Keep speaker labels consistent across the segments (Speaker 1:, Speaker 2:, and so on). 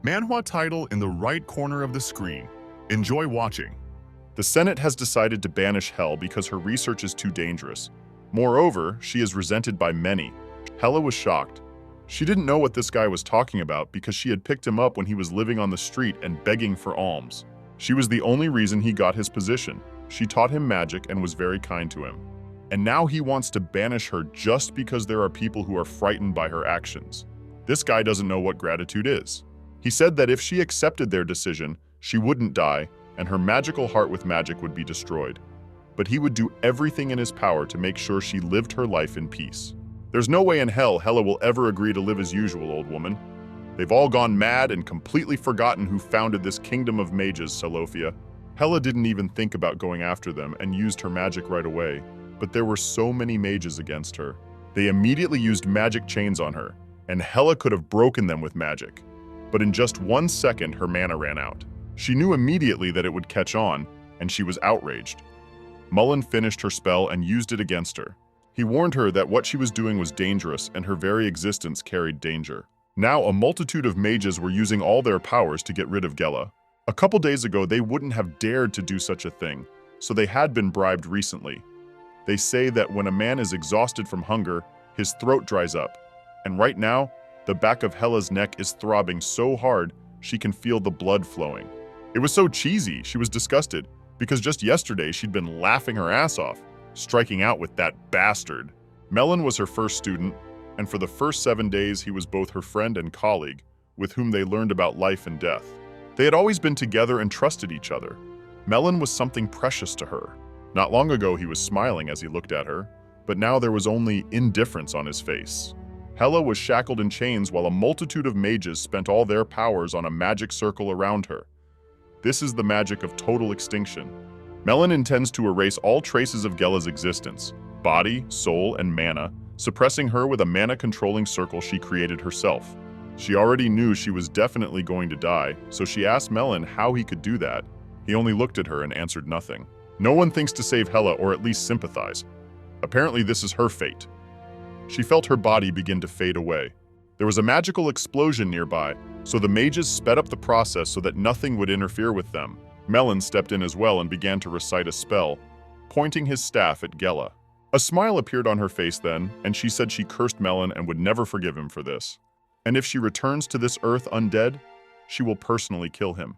Speaker 1: Manhwa title in the right corner of the screen. Enjoy watching.
Speaker 2: The Senate has decided to banish Hel because her research is too dangerous. Moreover, she is resented by many. Hela was shocked. She didn't know what this guy was talking about because she had picked him up when he was living on the street and begging for alms. She was the only reason he got his position. She taught him magic and was very kind to him. And now he wants to banish her just because there are people who are frightened by her actions. This guy doesn't know what gratitude is. He said that if she accepted their decision, she wouldn't die, and her magical heart with magic would be destroyed. But he would do everything in his power to make sure she lived her life in peace. There's no way in hell Hela will ever agree to live as usual, old woman. They've all gone mad and completely forgotten who founded this kingdom of mages, Salofia. Hela didn't even think about going after them and used her magic right away, but there were so many mages against her. They immediately used magic chains on her, and Hela could have broken them with magic. But in just 1 second, her mana ran out. She knew immediately that it would catch on, and she was outraged. Mullen finished her spell and used it against her. He warned her that what she was doing was dangerous and her very existence carried danger. Now a multitude of mages were using all their powers to get rid of Gela. A couple days ago, they wouldn't have dared to do such a thing, so they had been bribed recently. They say that when a man is exhausted from hunger, his throat dries up. And right now, the back of Hela's neck is throbbing so hard, she can feel the blood flowing. It was so cheesy, she was disgusted, because just yesterday she'd been laughing her ass off, striking out with that bastard. Melon was her first student, and for the first 7 days he was both her friend and colleague, with whom they learned about life and death. They had always been together and trusted each other. Melon was something precious to her. Not long ago he was smiling as he looked at her, but now there was only indifference on his face. Hela was shackled in chains while a multitude of mages spent all their powers on a magic circle around her. This is the magic of total extinction. Melon intends to erase all traces of Gela's existence, body, soul, and mana, suppressing her with a mana-controlling circle she created herself. She already knew she was definitely going to die, so she asked Melon how he could do that. He only looked at her and answered nothing. No one thinks to save Hela or at least sympathize. Apparently this is her fate. She felt her body begin to fade away. There was a magical explosion nearby, so the mages sped up the process so that nothing would interfere with them. Melon stepped in as well and began to recite a spell, pointing his staff at Gela. A smile appeared on her face then, and she said she cursed Melon and would never forgive him for this. And if she returns to this earth undead, she will personally kill him.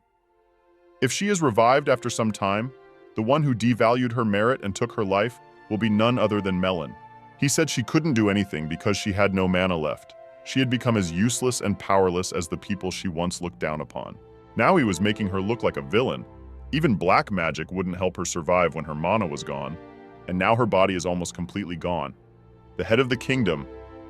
Speaker 2: If she is revived after some time, the one who devalued her merit and took her life will be none other than Melon. He said she couldn't do anything because she had no mana left. She had become as useless and powerless as the people she once looked down upon. Now he was making her look like a villain. Even black magic wouldn't help her survive when her mana was gone, and now her body is almost completely gone. The head of the kingdom,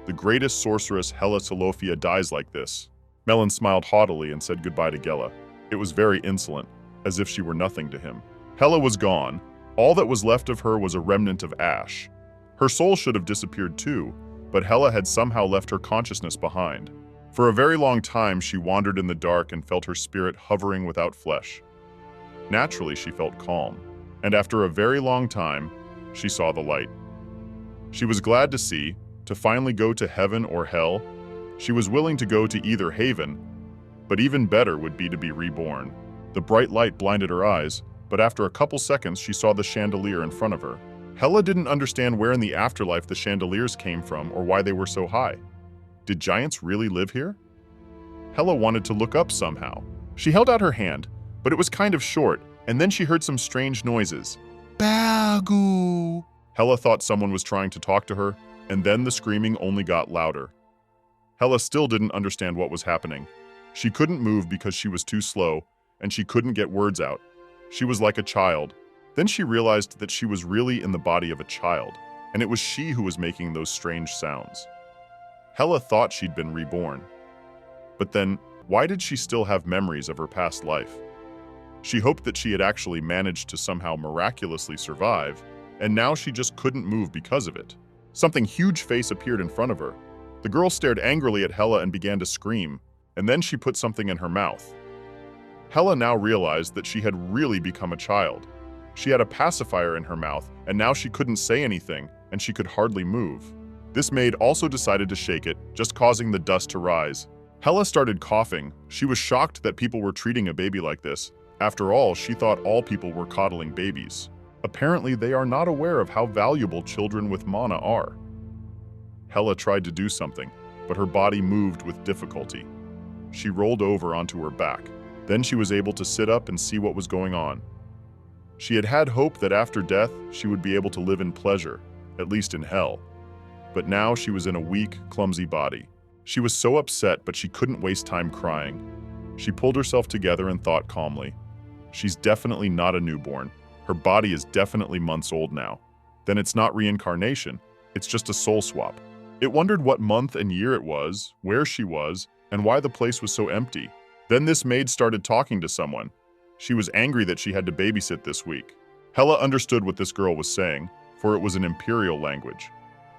Speaker 2: the greatest sorceress Hela Salofia, dies like this. Melon smiled haughtily and said goodbye to Gela. It was very insolent, as if she were nothing to him. Hela was gone. All that was left of her was a remnant of ash. Her soul should have disappeared too, but Hela had somehow left her consciousness behind. For a very long time, she wandered in the dark and felt her spirit hovering without flesh. Naturally, she felt calm, and after a very long time, she saw the light. She was glad to finally go to heaven or hell. She was willing to go to either haven, but even better would be to be reborn. The bright light blinded her eyes, but after a couple seconds, she saw the chandelier in front of her. Hela didn't understand where in the afterlife the chandeliers came from or why they were so high. Did giants really live here? Hela wanted to look up somehow. She held out her hand, but it was kind of short, and then she heard some strange noises. Bagu! Hela thought someone was trying to talk to her, and then the screaming only got louder. Hela still didn't understand what was happening. She couldn't move because she was too slow, and she couldn't get words out. She was like a child. Then she realized that she was really in the body of a child, and it was she who was making those strange sounds. Hela thought she'd been reborn. But then, why did she still have memories of her past life? She hoped that she had actually managed to somehow miraculously survive, and now she just couldn't move because of it. Something huge face appeared in front of her. The girl stared angrily at Hela and began to scream, and then she put something in her mouth. Hela now realized that she had really become a child. She had a pacifier in her mouth, and now she couldn't say anything, and she could hardly move. This maid also decided to shake it, just causing the dust to rise. Hela started coughing. She was shocked that people were treating a baby like this. After all, she thought all people were coddling babies. Apparently, they are not aware of how valuable children with mana are. Hela tried to do something, but her body moved with difficulty. She rolled over onto her back. Then she was able to sit up and see what was going on. She had had hope that after death, she would be able to live in pleasure, at least in hell. But now she was in a weak, clumsy body. She was so upset, but she couldn't waste time crying. She pulled herself together and thought calmly, "She's definitely not a newborn. Her body is definitely months old now. Then it's not reincarnation, it's just a soul swap." It wondered what month and year it was, where she was, and why the place was so empty. Then this maid started talking to someone. She was angry that she had to babysit this week. Hela understood what this girl was saying, for it was an imperial language.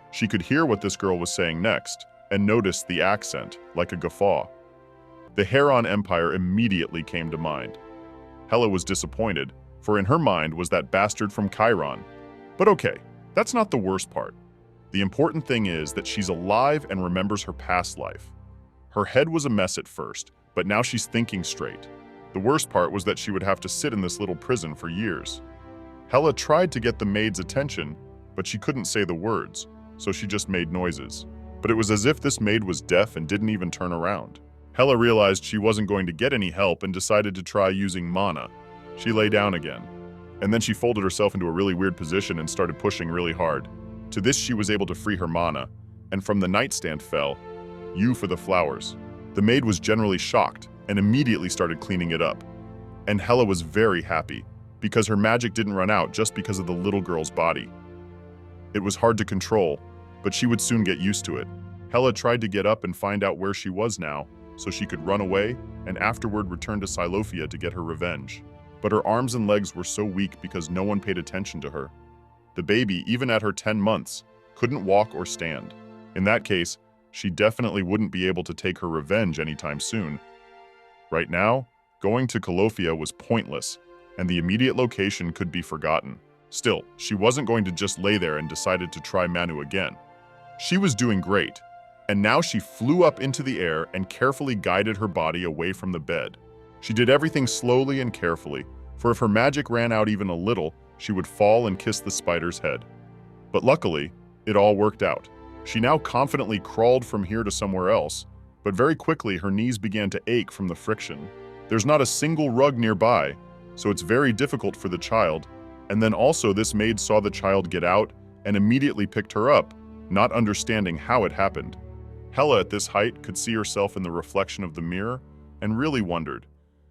Speaker 2: She could hear what this girl was saying next, and noticed the accent, like a guffaw. The Heron Empire immediately came to mind. Hela was disappointed, for in her mind was that bastard from Chiron. But okay, that's not the worst part. The important thing is that she's alive and remembers her past life. Her head was a mess at first, but now she's thinking straight. The worst part was that she would have to sit in this little prison for years. Hela tried to get the maid's attention, but she couldn't say the words, so she just made noises. But it was as if this maid was deaf and didn't even turn around. Hela realized she wasn't going to get any help and decided to try using mana. She lay down again, and then she folded herself into a really weird position and started pushing really hard. To this, she was able to free her mana, and from the nightstand fell, "You for the flowers." The maid was generally shocked and immediately started cleaning it up. And Hela was very happy, because her magic didn't run out just because of the little girl's body. It was hard to control, but she would soon get used to it. Hela tried to get up and find out where she was now, so she could run away and afterward return to Silofia to get her revenge. But her arms and legs were so weak because no one paid attention to her. The baby, even at her 10 months, couldn't walk or stand. In that case, she definitely wouldn't be able to take her revenge anytime soon. Right now, going to Silofia was pointless, and the immediate location could be forgotten. Still, she wasn't going to just lay there and decided to try Manu again. She was doing great, and now she flew up into the air and carefully guided her body away from the bed. She did everything slowly and carefully, for if her magic ran out even a little, she would fall and kiss the spider's head. But luckily, it all worked out. She now confidently crawled from here to somewhere else, but very quickly her knees began to ache from the friction. There's not a single rug nearby, so it's very difficult for the child, and then also this maid saw the child get out and immediately picked her up, not understanding how it happened. Hela at this height could see herself in the reflection of the mirror and really wondered.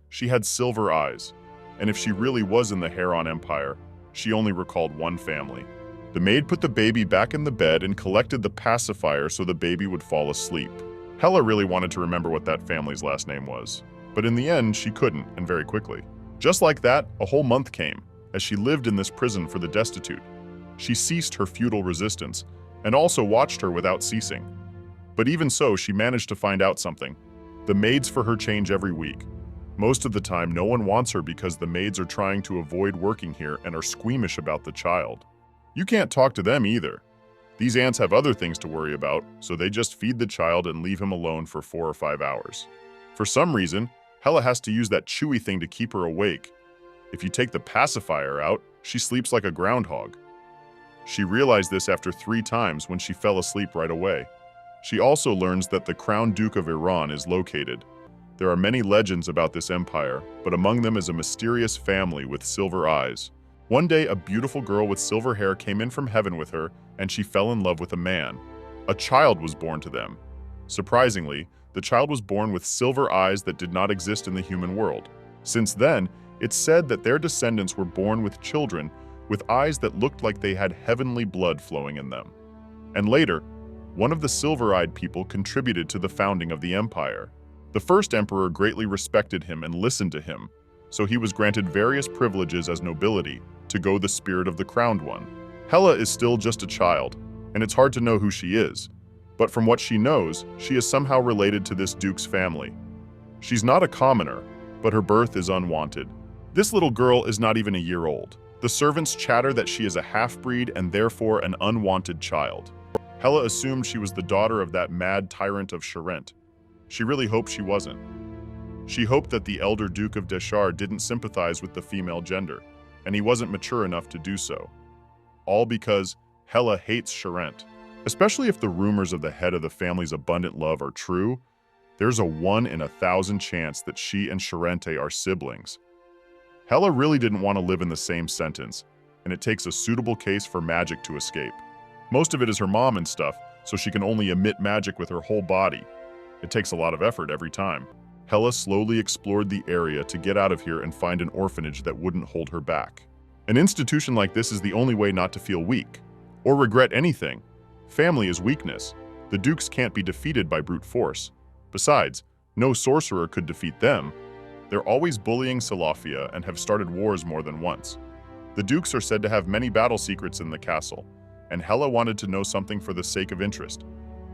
Speaker 2: She had silver eyes, and if she really was in the Heron Empire, she only recalled one family. The maid put the baby back in the bed and collected the pacifier so the baby would fall asleep. Hela really wanted to remember what that family's last name was, but in the end she couldn't, and very quickly. Just like that, a whole month came, as she lived in this prison for the destitute. She ceased her futile resistance, and also watched her without ceasing. But even so, she managed to find out something. The maids for her change every week. Most of the time, no one wants her because the maids are trying to avoid working here and are squeamish about the child. You can't talk to them either. These ants have other things to worry about, so they just feed the child and leave him alone for 4 or 5 hours. For some reason, Hela has to use that chewy thing to keep her awake. If you take the pacifier out, she sleeps like a groundhog. She realized this after 3 times when she fell asleep right away. She also learns that the Crown Duke of Iran is located. There are many legends about this empire, but among them is a mysterious family with silver eyes. One day, a beautiful girl with silver hair came in from heaven with her, and she fell in love with a man. A child was born to them. Surprisingly, the child was born with silver eyes that did not exist in the human world. Since then, it's said that their descendants were born with children with eyes that looked like they had heavenly blood flowing in them. And later, one of the silver-eyed people contributed to the founding of the empire. The first emperor greatly respected him and listened to him, so he was granted various privileges as nobility to go the spirit of the crowned one. Hela is still just a child, and it's hard to know who she is, but from what she knows, she is somehow related to this duke's family. She's not a commoner, but her birth is unwanted. This little girl is not even a year old. The servants chatter that she is a half-breed and therefore an unwanted child. Hela assumed she was the daughter of that mad tyrant of Charente, She really hoped she wasn't. She hoped that the elder Duke of Deshar didn't sympathize with the female gender, and he wasn't mature enough to do so. All because Hela hates Charente. Especially if the rumors of the head of the family's abundant love are true, there's a 1 in 1,000 chance that she and Charente are siblings. Hela really didn't want to live in the same sentence, and it takes a suitable case for magic to escape. Most of it is her mom and stuff, so she can only emit magic with her whole body. It takes a lot of effort every time. Hela slowly explored the area to get out of here and find an orphanage that wouldn't hold her back. An institution like this is the only way not to feel weak, or regret anything. Family is weakness. The Dukes can't be defeated by brute force. Besides, no sorcerer could defeat them. They're always bullying Salafia and have started wars more than once. The Dukes are said to have many battle secrets in the castle, and Hela wanted to know something for the sake of interest.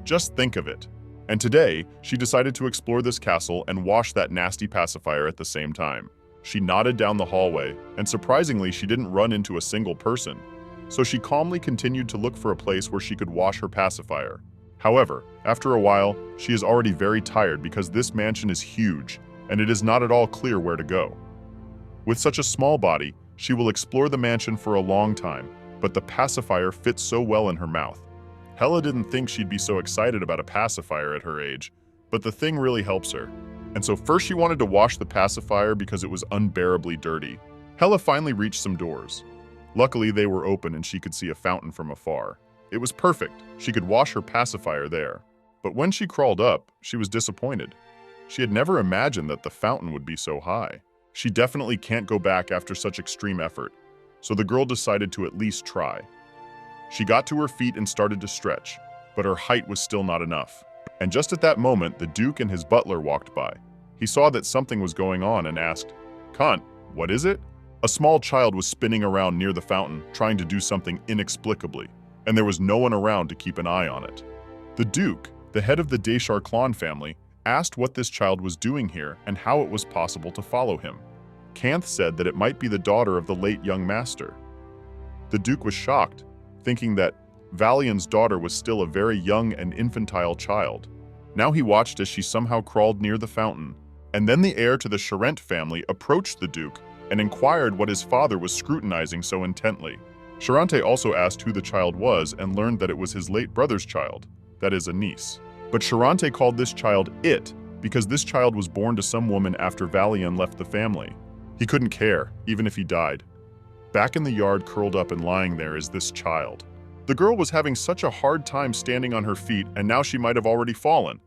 Speaker 2: Just think of it. And today, she decided to explore this castle and wash that nasty pacifier at the same time. She nodded down the hallway, and surprisingly, she didn't run into a single person. So she calmly continued to look for a place where she could wash her pacifier. However, after a while, she is already very tired because this mansion is huge, and it is not at all clear where to go. With such a small body, she will explore the mansion for a long time, but the pacifier fits so well in her mouth. Hela didn't think she'd be so excited about a pacifier at her age, but the thing really helps her. And so first she wanted to wash the pacifier because it was unbearably dirty. Hela finally reached some doors. Luckily, they were open and she could see a fountain from afar. It was perfect. She could wash her pacifier there. But when she crawled up, she was disappointed. She had never imagined that the fountain would be so high. She definitely can't go back after such extreme effort, so the girl decided to at least try. She got to her feet and started to stretch, but her height was still not enough. And just at that moment, the Duke and his butler walked by. He saw that something was going on and asked, "Kant, what is it?" A small child was spinning around near the fountain, trying to do something inexplicably, and there was no one around to keep an eye on it. The Duke, the head of the Deshar clan family, asked what this child was doing here and how it was possible to follow him. Kanth said that it might be the daughter of the late young master. The Duke was shocked, thinking that Valian's daughter was still a very young and infantile child. Now he watched as she somehow crawled near the fountain, and then the heir to the Charente family approached the Duke and inquired what his father was scrutinizing so intently. Charente also asked who the child was and learned that it was his late brother's child, that is, a niece. But Charente called this child It because this child was born to some woman after Valian left the family. He couldn't care, even if he died. Back in the yard, curled up and lying there, is this child. The girl was having such a hard time standing on her feet, and now she might have already fallen.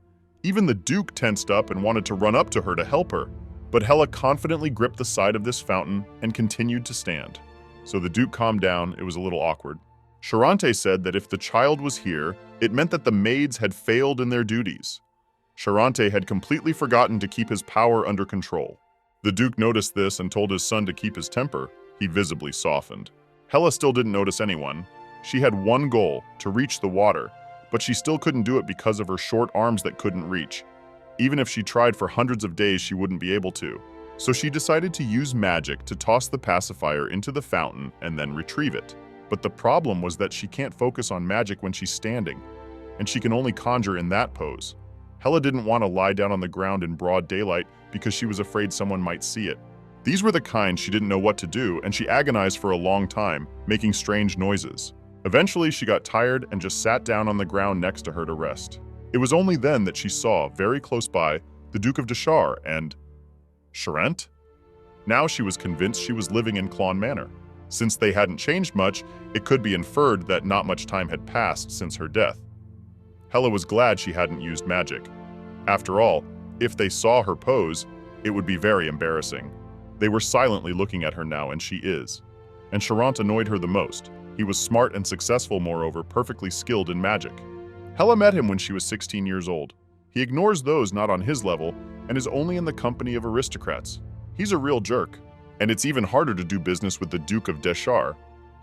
Speaker 2: Even the Duke tensed up and wanted to run up to her to help her, but Hela confidently gripped the side of this fountain and continued to stand. So the Duke calmed down. It was a little awkward. Charente said that if the child was here, it meant that the maids had failed in their duties. Charente had completely forgotten to keep his power under control. The Duke noticed this and told his son to keep his temper. He visibly softened. Hela still didn't notice anyone. She had one goal, to reach the water, but she still couldn't do it because of her short arms that couldn't reach. Even if she tried for hundreds of days, she wouldn't be able to. So she decided to use magic to toss the pacifier into the fountain and then retrieve it. But the problem was that she can't focus on magic when she's standing, and she can only conjure in that pose. Hela didn't want to lie down on the ground in broad daylight because she was afraid someone might see it. These were the kind she didn't know what to do, and she agonized for a long time, making strange noises. Eventually, she got tired and just sat down on the ground next to her to rest. It was only then that she saw, very close by, the Duke of Deshar and Charente? Now she was convinced she was living in Clon Manor. Since they hadn't changed much, it could be inferred that not much time had passed since her death. Hela was glad she hadn't used magic. After all, if they saw her pose, it would be very embarrassing. They were silently looking at her now, and she is. And Charente annoyed her the most. He was smart and successful, moreover, perfectly skilled in magic. Hela met him when she was 16 years old. He ignores those not on his level and is only in the company of aristocrats. He's a real jerk. And it's even harder to do business with the Duke of Deshar.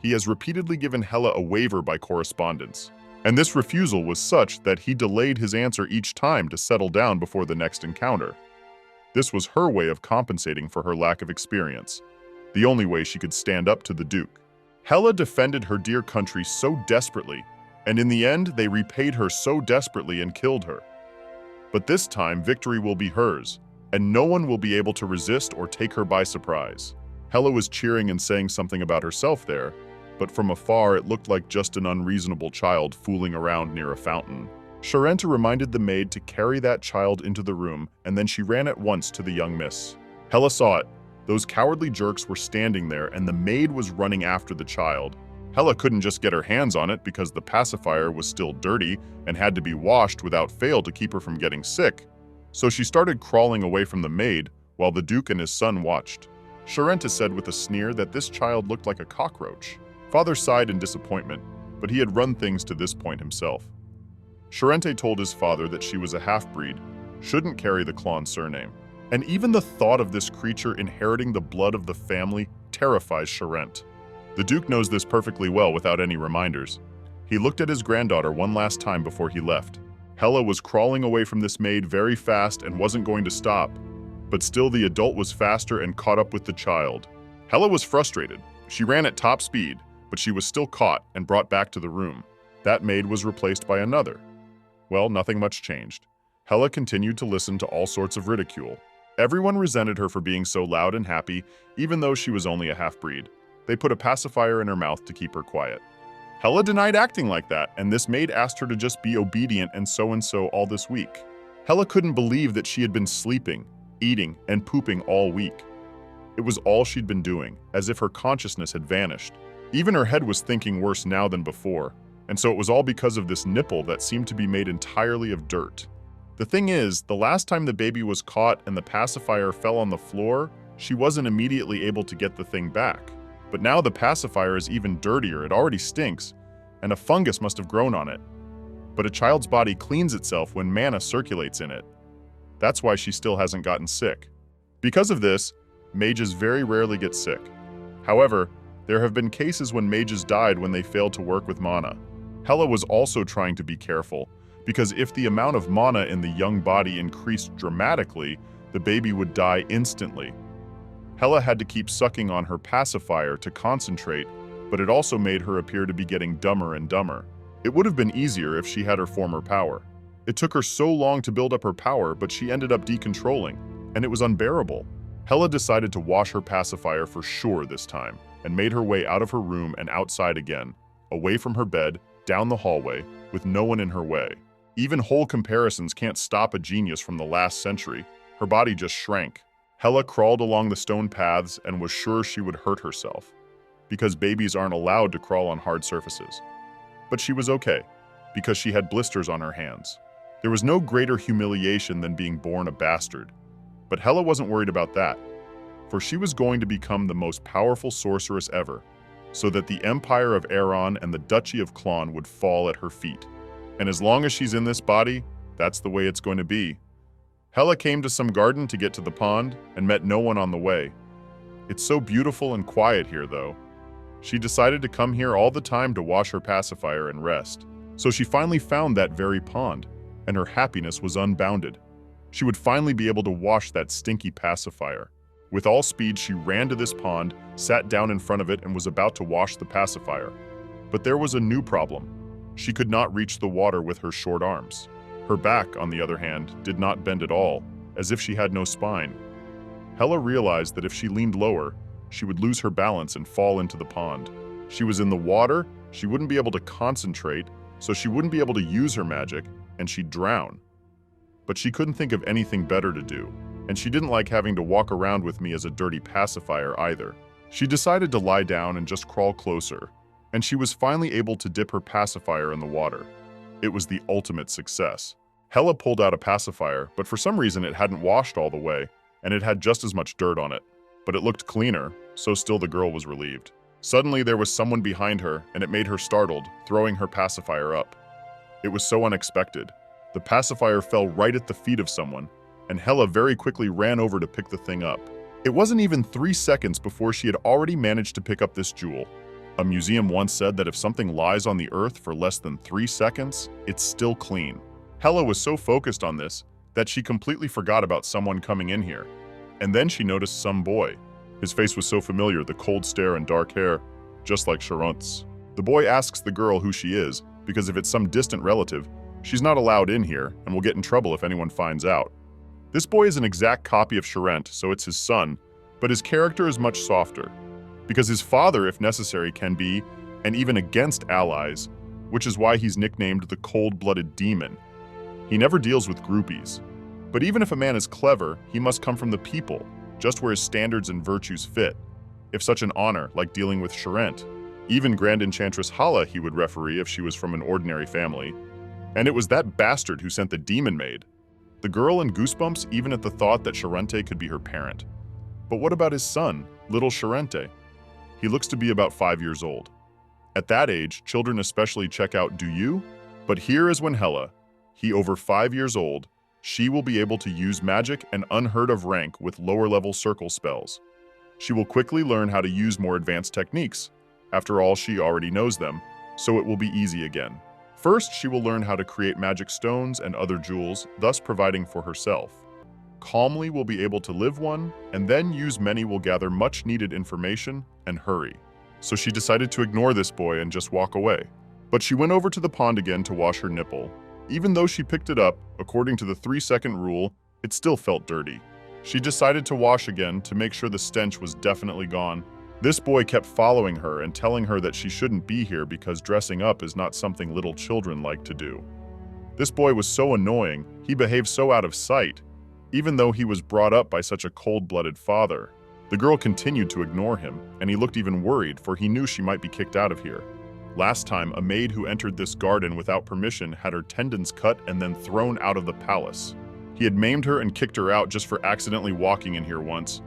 Speaker 2: He has repeatedly given Hela a waiver by correspondence. And this refusal was such that he delayed his answer each time to settle down before the next encounter. This was her way of compensating for her lack of experience, the only way she could stand up to the Duke. Hela defended her dear country so desperately, and in the end they repaid her so desperately and killed her. But this time, victory will be hers, and no one will be able to resist or take her by surprise. Hela was cheering and saying something about herself there, but from afar it looked like just an unreasonable child fooling around near a fountain. Sharenta reminded the maid to carry that child into the room, and then she ran at once to the young miss. Hela saw it. Those cowardly jerks were standing there, and the maid was running after the child. Hela couldn't just get her hands on it because the pacifier was still dirty and had to be washed without fail to keep her from getting sick. So she started crawling away from the maid while the Duke and his son watched. Sharenta said with a sneer that this child looked like a cockroach. Father sighed in disappointment, but he had run things to this point himself. Sharenta told his father that she was a half-breed, shouldn't carry the Klon surname, and even the thought of this creature inheriting the blood of the family terrifies Sharenta. The Duke knows this perfectly well without any reminders. He looked at his granddaughter one last time before he left. Hela was crawling away from this maid very fast and wasn't going to stop, but still the adult was faster and caught up with the child. Hela was frustrated. She ran at top speed, but she was still caught and brought back to the room. That maid was replaced by another. Well, nothing much changed. Hela continued to listen to all sorts of ridicule. Everyone resented her for being so loud and happy, even though she was only a half-breed. They put a pacifier in her mouth to keep her quiet. Hela denied acting like that, and this maid asked her to just be obedient and so all this week. Hela couldn't believe that she had been sleeping, eating, and pooping all week. It was all she'd been doing, as if her consciousness had vanished. Even her head was thinking worse now than before, and so it was all because of this nipple that seemed to be made entirely of dirt. The thing is, the last time the baby was caught and the pacifier fell on the floor, she wasn't immediately able to get the thing back. But now the pacifier is even dirtier, it already stinks, and a fungus must have grown on it. But a child's body cleans itself when mana circulates in it. That's why she still hasn't gotten sick. Because of this, mages very rarely get sick. However, there have been cases when mages died when they failed to work with mana. Hela was also trying to be careful, because if the amount of mana in the young body increased dramatically, the baby would die instantly. Hela had to keep sucking on her pacifier to concentrate, but it also made her appear to be getting dumber and dumber. It would have been easier if she had her former power. It took her so long to build up her power, but she ended up decontrolling, and it was unbearable. Hela decided to wash her pacifier for sure this time, and made her way out of her room and outside again, away from her bed, down the hallway, with no one in her way. Even whole comparisons can't stop a genius from the last century. Her body just shrank. Hela crawled along the stone paths and was sure she would hurt herself, because babies aren't allowed to crawl on hard surfaces. But she was okay, because she had blisters on her hands. There was no greater humiliation than being born a bastard. But Hela wasn't worried about that, for she was going to become the most powerful sorceress ever, so that the Empire of Aeron and the Duchy of Klon would fall at her feet. And as long as she's in this body, that's the way it's going to be. Hela came to some garden to get to the pond and met no one on the way. It's so beautiful and quiet here, though. She decided to come here all the time to wash her pacifier and rest. So she finally found that very pond, and her happiness was unbounded. She would finally be able to wash that stinky pacifier. With all speed, she ran to this pond, sat down in front of it, and was about to wash the pacifier. But there was a new problem. She could not reach the water with her short arms. Her back, on the other hand, did not bend at all, as if she had no spine. Hela realized that if she leaned lower, she would lose her balance and fall into the pond. She was in the water, she wouldn't be able to concentrate, so she wouldn't be able to use her magic, and she'd drown. But she couldn't think of anything better to do, and she didn't like having to walk around with me as a dirty pacifier either. She decided to lie down and just crawl closer, and she was finally able to dip her pacifier in the water. It was the ultimate success. Hela pulled out a pacifier, but for some reason it hadn't washed all the way, and it had just as much dirt on it. But it looked cleaner, so still the girl was relieved. Suddenly there was someone behind her, and it made her startled, throwing her pacifier up. It was so unexpected. The pacifier fell right at the feet of someone, and Hela very quickly ran over to pick the thing up. It wasn't even 3 seconds before she had already managed to pick up this jewel. A museum once said that if something lies on the earth for less than 3 seconds, it's still clean. Hela was so focused on this that she completely forgot about someone coming in here. And then she noticed some boy. His face was so familiar, the cold stare and dark hair, just like Sharon's. The boy asks the girl who she is, because if it's some distant relative, She's not allowed in here and will get in trouble if anyone finds out. This boy is an exact copy of Charente, so it's his son, but his character is much softer, because his father, if necessary, can be, and even against allies, which is why he's nicknamed the cold-blooded demon. He never deals with groupies. But even if a man is clever, he must come from the people, just where his standards and virtues fit. If such an honor, like dealing with Charente, even Grand Enchantress Hela he would referee if she was from an ordinary family. And it was that bastard who sent the demon maid. The girl in goosebumps even at the thought that Charente could be her parent. But what about his son, little Charente? He looks to be about 5 years old. At that age, children especially check out, do you? But here is when Hela, he over 5 years old, she will be able to use magic and unheard of rank with lower-level circle spells. She will quickly learn how to use more advanced techniques. After all, she already knows them, so it will be easy again. First, she will learn how to create magic stones and other jewels, thus providing for herself. Calmly will be able to live one, and then use many will gather much needed information and hurry. So she decided to ignore this boy and just walk away. But she went over to the pond again to wash her nipple. Even though she picked it up, according to the 3-second rule, it still felt dirty. She decided to wash again to make sure the stench was definitely gone. This boy kept following her and telling her that she shouldn't be here because dressing up is not something little children like to do. This boy was so annoying, he behaved so out of sight, even though he was brought up by such a cold-blooded father. The girl continued to ignore him, and he looked even worried, for he knew she might be kicked out of here. Last time, a maid who entered this garden without permission had her tendons cut and then thrown out of the palace. He had maimed her and kicked her out just for accidentally walking in here once.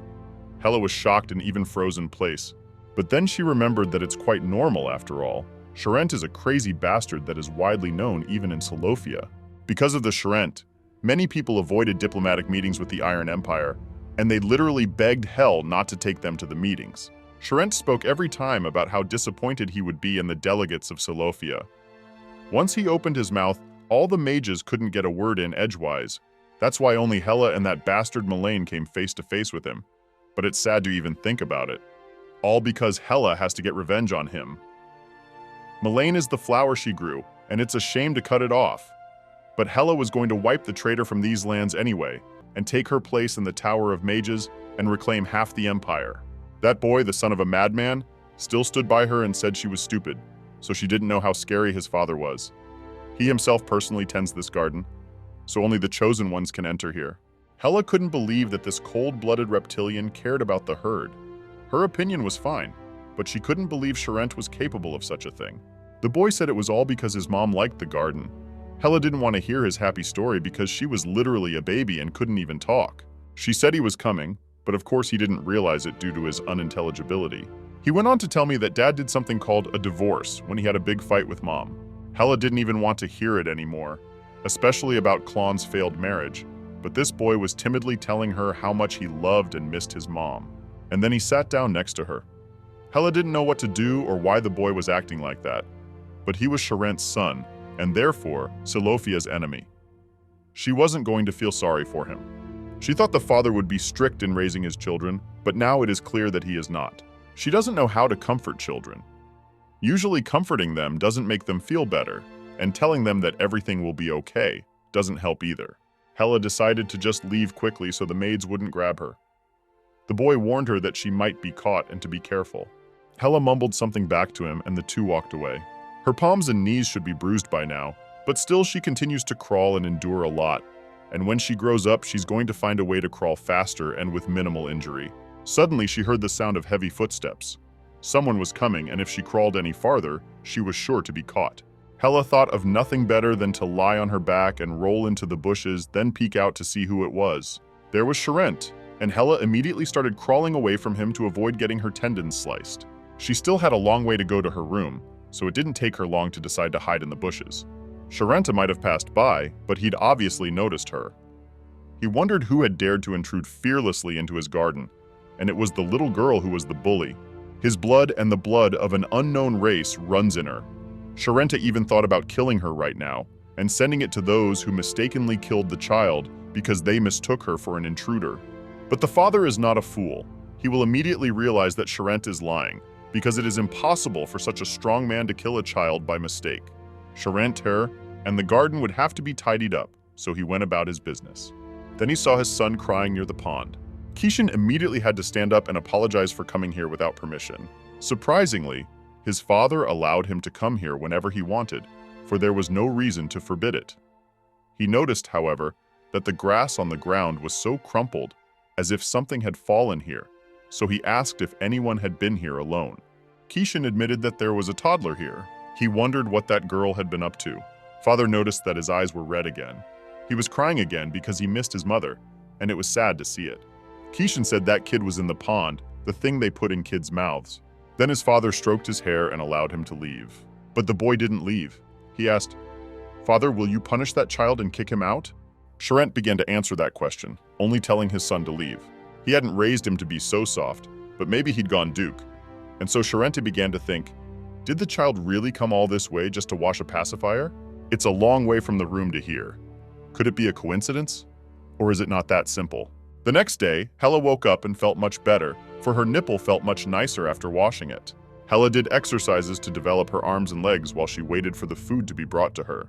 Speaker 2: Hela was shocked and even froze in place. But then she remembered that it's quite normal after all. Charente is a crazy bastard that is widely known even in Solofia. Because of the Charente, many people avoided diplomatic meetings with the Iron Empire, and they literally begged Hel not to take them to the meetings. Charente spoke every time about how disappointed he would be in the delegates of Solofia. Once he opened his mouth, all the mages couldn't get a word in edgewise. That's why only Hela and that bastard Malane came face to face with him. But it's sad to even think about it. All because Hela has to get revenge on him. Malane is the flower she grew, and it's a shame to cut it off. But Hela was going to wipe the traitor from these lands anyway, and take her place in the Tower of Mages and reclaim half the empire. That boy, the son of a madman, still stood by her and said she was stupid, so she didn't know how scary his father was. He himself personally tends this garden, so only the chosen ones can enter here. Hela couldn't believe that this cold-blooded reptilian cared about the herd. Her opinion was fine, but she couldn't believe Charente was capable of such a thing. The boy said it was all because his mom liked the garden. Hela didn't want to hear his happy story because she was literally a baby and couldn't even talk. She said he was coming, but of course he didn't realize it due to his unintelligibility. He went on to tell me that Dad did something called a divorce when he had a big fight with Mom. Hela didn't even want to hear it anymore, especially about Klon's failed marriage, but this boy was timidly telling her how much he loved and missed his mom. And then he sat down next to her. Hela didn't know what to do or why the boy was acting like that, but he was Charente's son, and therefore Solofia's enemy. She wasn't going to feel sorry for him. She thought the father would be strict in raising his children, but now it is clear that he is not. She doesn't know how to comfort children. Usually comforting them doesn't make them feel better, and telling them that everything will be okay doesn't help either. Hela decided to just leave quickly so the maids wouldn't grab her. The boy warned her that she might be caught and to be careful. Hela mumbled something back to him and the two walked away. Her palms and knees should be bruised by now, but still she continues to crawl and endure a lot. And when she grows up, she's going to find a way to crawl faster and with minimal injury. Suddenly, she heard the sound of heavy footsteps. Someone was coming, and if she crawled any farther, she was sure to be caught. Hela thought of nothing better than to lie on her back and roll into the bushes, then peek out to see who it was. There was Charente, and Hela immediately started crawling away from him to avoid getting her tendons sliced. She still had a long way to go to her room, so it didn't take her long to decide to hide in the bushes. Charente might have passed by, but he'd obviously noticed her. He wondered who had dared to intrude fearlessly into his garden, and it was the little girl who was the bully. His blood and the blood of an unknown race runs in her. Charente even thought about killing her right now, and sending it to those who mistakenly killed the child because they mistook her for an intruder. But the father is not a fool. He will immediately realize that Charente is lying, because it is impossible for such a strong man to kill a child by mistake. Charente, and the garden would have to be tidied up, so he went about his business. Then he saw his son crying near the pond. Kishin immediately had to stand up and apologize for coming here without permission. Surprisingly, his father allowed him to come here whenever he wanted, for there was no reason to forbid it. He noticed, however, that the grass on the ground was so crumpled, as if something had fallen here, so he asked if anyone had been here alone. Kishin admitted that there was a toddler here. He wondered what that girl had been up to. Father noticed that his eyes were red again. He was crying again because he missed his mother, and it was sad to see it. Kishin said that kid was in the pond, the thing they put in kids' mouths. Then his father stroked his hair and allowed him to leave. But the boy didn't leave. He asked, "Father, will you punish that child and kick him out?" Charent began to answer that question, only telling his son to leave. He hadn't raised him to be so soft, but maybe he'd gone Duke. And so Charente began to think, did the child really come all this way just to wash a pacifier? It's a long way from the room to here. Could it be a coincidence? Or is it not that simple? The next day, Hela woke up and felt much better, for her nipple felt much nicer after washing it. Hela did exercises to develop her arms and legs while she waited for the food to be brought to her.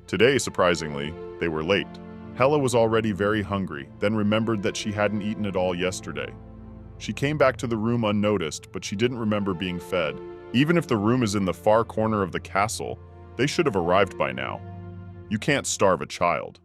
Speaker 2: Today, surprisingly, they were late. Hela was already very hungry, then remembered that she hadn't eaten at all yesterday. She came back to the room unnoticed, but she didn't remember being fed. Even if the room is in the far corner of the castle, they should have arrived by now. You can't starve a child.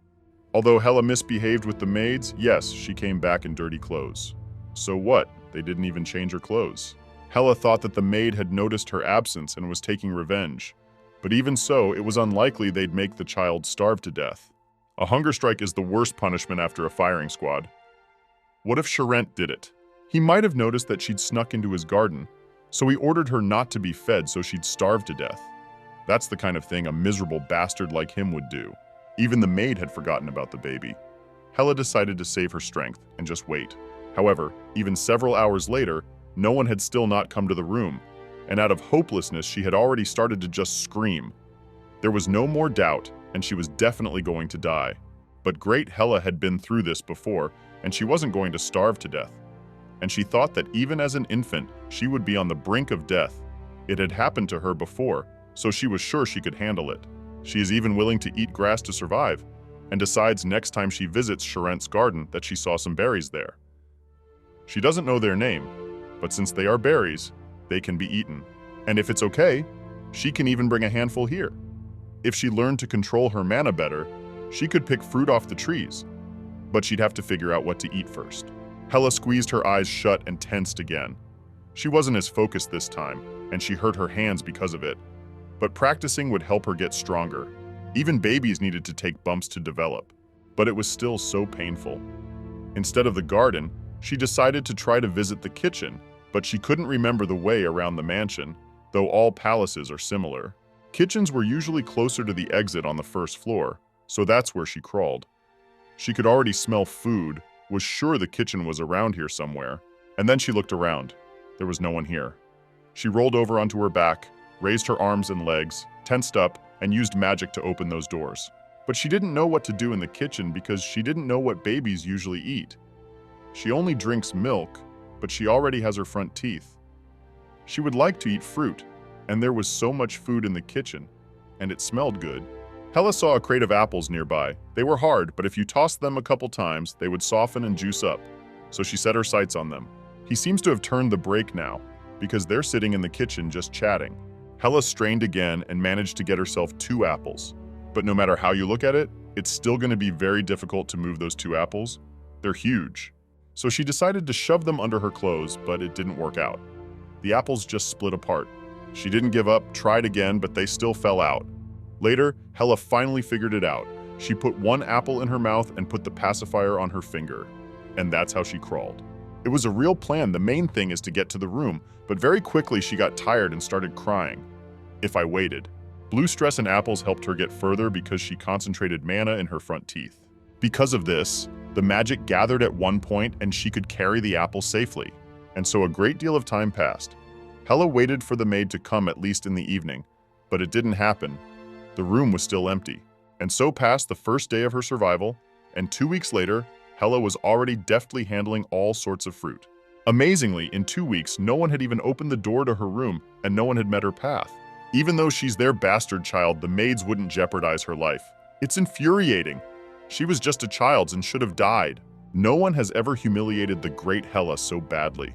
Speaker 2: Although Hela misbehaved with the maids, yes, she came back in dirty clothes. So what? They didn't even change her clothes. Hela thought that the maid had noticed her absence and was taking revenge. But even so, it was unlikely they'd make the child starve to death. A hunger strike is the worst punishment after a firing squad. What if Charent did it? He might have noticed that she'd snuck into his garden, so he ordered her not to be fed so she'd starve to death. That's the kind of thing a miserable bastard like him would do. Even the maid had forgotten about the baby. Hela decided to save her strength and just wait. However, even several hours later, no one had still not come to the room, and out of hopelessness she had already started to just scream. There was no more doubt, and she was definitely going to die. But great Hela had been through this before, and she wasn't going to starve to death. And she thought that even as an infant, she would be on the brink of death. It had happened to her before, so she was sure she could handle it. She is even willing to eat grass to survive, and decides next time she visits Charent's garden that she saw some berries there. She doesn't know their name, but since they are berries, they can be eaten. And if it's okay, she can even bring a handful here. If she learned to control her mana better, she could pick fruit off the trees, but she'd have to figure out what to eat first. Hela squeezed her eyes shut and tensed again. She wasn't as focused this time, and she hurt her hands because of it. But practicing would help her get stronger. Even babies needed to take bumps to develop, but it was still so painful. Instead of the garden, she decided to try to visit the kitchen, but she couldn't remember the way around the mansion, though all palaces are similar. Kitchens were usually closer to the exit on the first floor, so that's where she crawled. She could already smell food, was sure the kitchen was around here somewhere, and then she looked around. There was no one here. She rolled over onto her back, raised her arms and legs, tensed up, and used magic to open those doors. But she didn't know what to do in the kitchen because she didn't know what babies usually eat. She only drinks milk, but she already has her front teeth. She would like to eat fruit, and there was so much food in the kitchen, and it smelled good. Hela saw a crate of apples nearby. They were hard, but if you tossed them a couple times, they would soften and juice up, so she set her sights on them. He seems to have turned the brake now, because they're sitting in the kitchen just chatting. Hela strained again and managed to get herself 2 apples. But no matter how you look at it, it's still going to be very difficult to move those 2 apples. They're huge. So she decided to shove them under her clothes, but it didn't work out. The apples just split apart. She didn't give up, tried again, but they still fell out. Later, Hela finally figured it out. She put 1 apple in her mouth and put the pacifier on her finger. And that's how she crawled. It was a real plan. The main thing is to get to the room, but very quickly she got tired and started crying. If I waited. Blue stress and apples helped her get further because she concentrated mana in her front teeth. Because of this, the magic gathered at one point and she could carry the apple safely. And so a great deal of time passed. Hela waited for the maid to come at least in the evening, but it didn't happen. The room was still empty. And so passed the first day of her survival, and 2 weeks later, Hela was already deftly handling all sorts of fruit. Amazingly, in 2 weeks, no one had even opened the door to her room, and no one had met her path. Even though she's their bastard child, the maids wouldn't jeopardize her life. It's infuriating. She was just a child and should have died. No one has ever humiliated the great Hela so badly.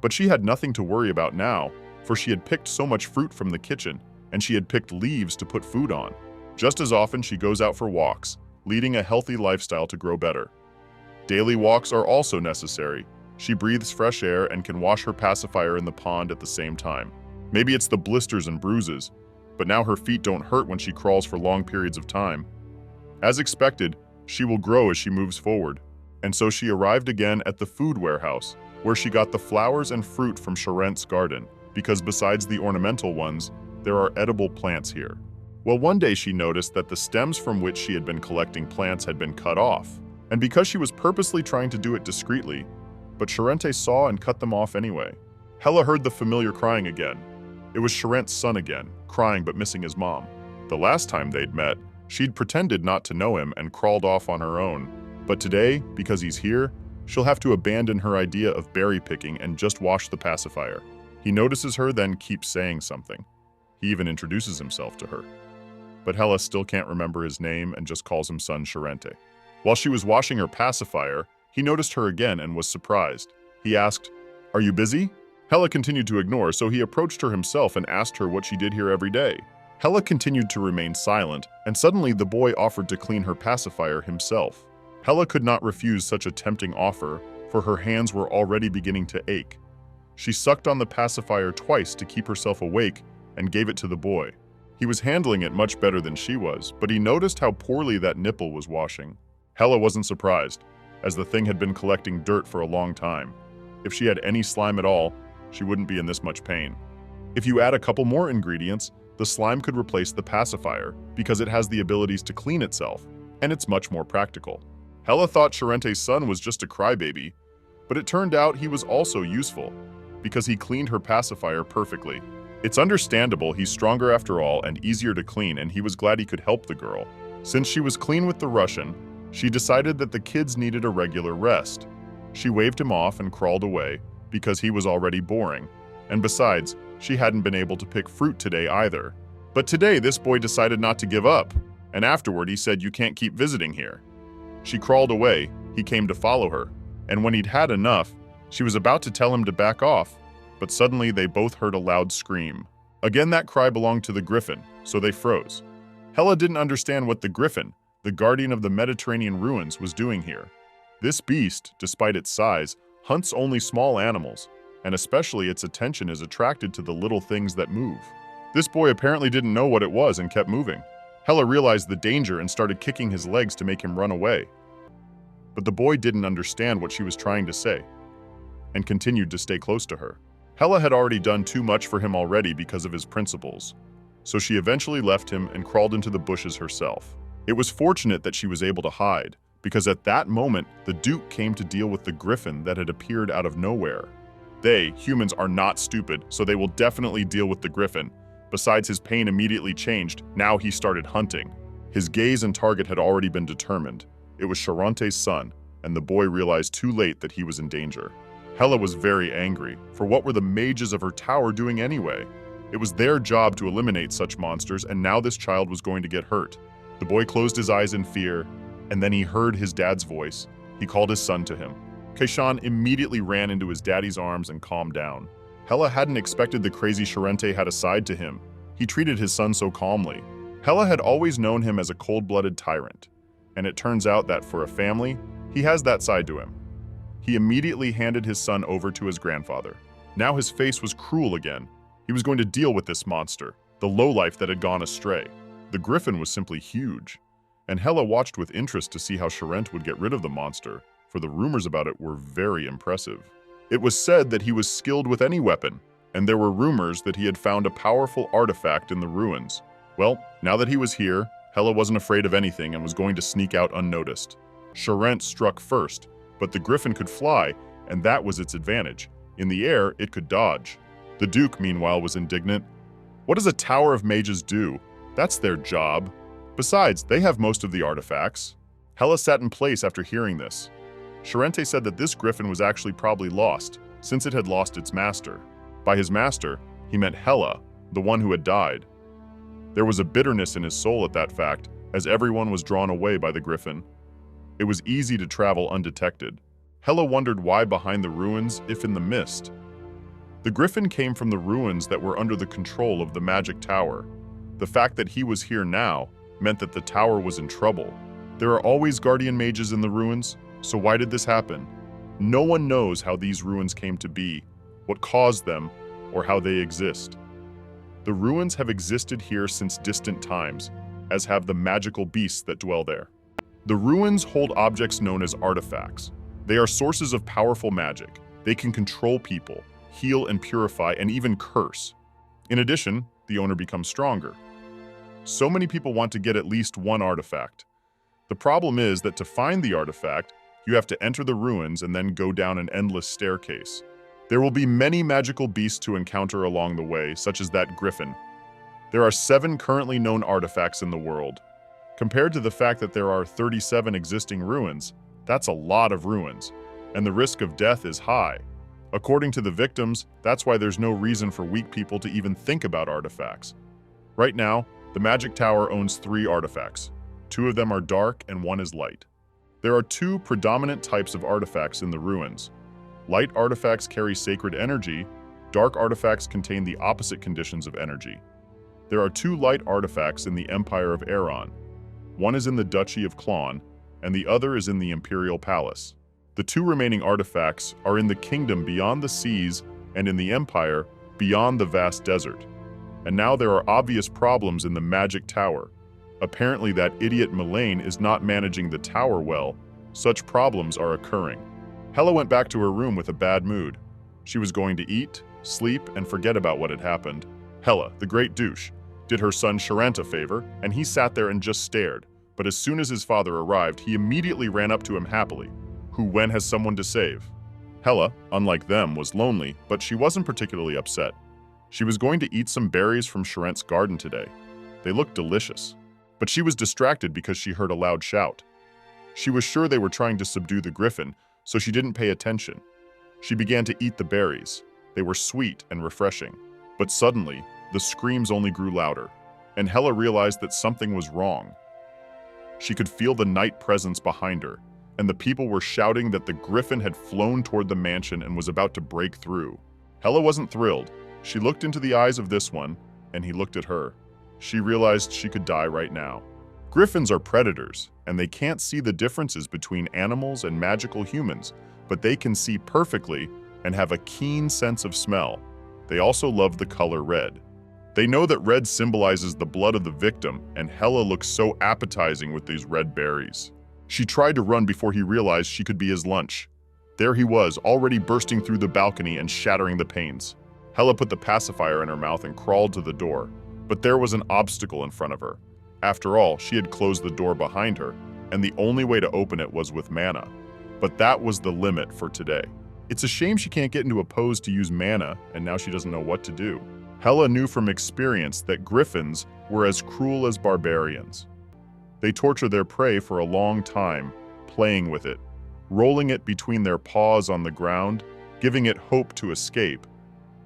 Speaker 2: But she had nothing to worry about now, for she had picked so much fruit from the kitchen, and she had picked leaves to put food on. Just as often, she goes out for walks, leading a healthy lifestyle to grow better. Daily walks are also necessary. She breathes fresh air and can wash her pacifier in the pond at the same time. Maybe it's the blisters and bruises, but now her feet don't hurt when she crawls for long periods of time. As expected, she will grow as she moves forward, and so she arrived again at the food warehouse, where she got the flowers and fruit from Charent's garden, because besides the ornamental ones, there are edible plants here. Well, one day she noticed that the stems from which she had been collecting plants had been cut off, and because she was purposely trying to do it discreetly, but Charente saw and cut them off anyway. Hela heard the familiar crying again. It was Charent's son again, crying but missing his mom. The last time they'd met, she'd pretended not to know him and crawled off on her own. But today, because he's here, she'll have to abandon her idea of berry picking and just wash the pacifier. He notices her, then keeps saying something. He even introduces himself to her. But Hela still can't remember his name and just calls him son Charente. While she was washing her pacifier, he noticed her again and was surprised. He asked, "Are you busy?" Hela continued to ignore, so he approached her himself and asked her what she did here every day. Hela continued to remain silent, and suddenly the boy offered to clean her pacifier himself. Hela could not refuse such a tempting offer, for her hands were already beginning to ache. She sucked on the pacifier twice to keep herself awake and gave it to the boy. He was handling it much better than she was, but he noticed how poorly that nipple was washing. Hela wasn't surprised, as the thing had been collecting dirt for a long time. If she had any slime at all, she wouldn't be in this much pain. If you add a couple more ingredients, the slime could replace the pacifier because it has the abilities to clean itself, and it's much more practical. Hela thought Charente's son was just a crybaby, but it turned out he was also useful because he cleaned her pacifier perfectly. It's understandable he's stronger after all and easier to clean, and he was glad he could help the girl. Since she was clean with the Russian, she decided that the kids needed a regular rest. She waved him off and crawled away because he was already boring. And besides, she hadn't been able to pick fruit today either. But today, this boy decided not to give up, and afterward he said, "You can't keep visiting here." She crawled away, he came to follow her, and when he'd had enough, she was about to tell him to back off, but suddenly they both heard a loud scream. Again, that cry belonged to the Griffin, so they froze. Hela didn't understand what the Griffin, the guardian of the Mediterranean ruins, was doing here. This beast, despite its size, hunts only small animals, and especially its attention is attracted to the little things that move. This boy apparently didn't know what it was and kept moving. Hela realized the danger and started kicking his legs to make him run away. But the boy didn't understand what she was trying to say, and continued to stay close to her. Hela had already done too much for him already because of his principles, so she eventually left him and crawled into the bushes herself. It was fortunate that she was able to hide, because at that moment, the Duke came to deal with the Griffin that had appeared out of nowhere. They, humans, are not stupid, so they will definitely deal with the Griffin. Besides, his pain immediately changed. Now he started hunting. His gaze and target had already been determined. It was Charente's son, and the boy realized too late that he was in danger. Hela was very angry, for what were the mages of her tower doing anyway? It was their job to eliminate such monsters, and now this child was going to get hurt. The boy closed his eyes in fear, and then he heard his dad's voice. He called his son to him. Kaishan immediately ran into his daddy's arms and calmed down. Hela hadn't expected the crazy Charente had a side to him. He treated his son so calmly. Hela had always known him as a cold-blooded tyrant, and it turns out that for a family, he has that side to him. He immediately handed his son over to his grandfather. Now his face was cruel again. He was going to deal with this monster, the lowlife that had gone astray. The Griffin was simply huge, and Hela watched with interest to see how Charente would get rid of the monster, for the rumors about it were very impressive. It was said that he was skilled with any weapon, and there were rumors that he had found a powerful artifact in the ruins. Well, now that he was here, Hela wasn't afraid of anything and was going to sneak out unnoticed. Charente struck first, but the Griffin could fly, and that was its advantage. In the air, it could dodge. The Duke, meanwhile, was indignant. What does a Tower of Mages do? That's their job. Besides, they have most of the artifacts. Hela sat in place after hearing this. Charente said that this Griffin was actually probably lost, since it had lost its master. By his master, he meant Hela, the one who had died. There was a bitterness in his soul at that fact, as everyone was drawn away by the Griffin. It was easy to travel undetected. Hela wondered why behind the ruins, if in the mist. The Griffin came from the ruins that were under the control of the magic tower. The fact that he was here now meant that the tower was in trouble. There are always guardian mages in the ruins, so why did this happen? No one knows how these ruins came to be, what caused them, or how they exist. The ruins have existed here since distant times, as have the magical beasts that dwell there. The ruins hold objects known as artifacts. They are sources of powerful magic. They can control people, heal and purify, and even curse. In addition, the owner becomes stronger. So many people want to get at least one artifact. The problem is that to find the artifact, you have to enter the ruins and then go down an endless staircase. There will be many magical beasts to encounter along the way, such as that Griffin. There are 7 currently known artifacts in the world. Compared to the fact that there are 37 existing ruins, that's a lot of ruins, and the risk of death is high. According to the victims, that's why there's no reason for weak people to even think about artifacts. Right now, the Magic Tower owns 3 artifacts. 2 of them are dark and 1 is light. There are 2 predominant types of artifacts in the ruins. Light artifacts carry sacred energy, dark artifacts contain the opposite conditions of energy. There are 2 light artifacts in the Empire of Aeron. One is in the Duchy of Klon, and the other is in the Imperial Palace. The 2 remaining artifacts are in the kingdom beyond the seas and in the Empire beyond the vast desert. And now there are obvious problems in the Magic Tower. Apparently that idiot Mullane is not managing the tower well. Such problems are occurring. Hela went back to her room with a bad mood. She was going to eat, sleep, and forget about what had happened. Hela, the great douche, did her son Sharant a favor, and he sat there and just stared. But as soon as his father arrived, he immediately ran up to him happily. Who when has someone to save? Hela, unlike them, was lonely, but she wasn't particularly upset. She was going to eat some berries from Sharant's garden today. They looked delicious. But she was distracted because she heard a loud shout. She was sure they were trying to subdue the Griffin, so she didn't pay attention. She began to eat the berries. They were sweet and refreshing. But suddenly, the screams only grew louder, and Hela realized that something was wrong. She could feel the night presence behind her, and the people were shouting that the Griffin had flown toward the mansion and was about to break through. Hela wasn't thrilled. She looked into the eyes of this one, and he looked at her. She realized she could die right now. Griffins are predators, and they can't see the differences between animals and magical humans, but they can see perfectly and have a keen sense of smell. They also love the color red. They know that red symbolizes the blood of the victim, and Hela looks so appetizing with these red berries. She tried to run before he realized she could be his lunch. There he was, already bursting through the balcony and shattering the panes. Hela put the pacifier in her mouth and crawled to the door, but there was an obstacle in front of her. After all, she had closed the door behind her, and the only way to open it was with mana. But that was the limit for today. It's a shame she can't get into a pose to use mana, and now she doesn't know what to do. Hela knew from experience that griffins were as cruel as barbarians. They torture their prey for a long time, playing with it, rolling it between their paws on the ground, giving it hope to escape.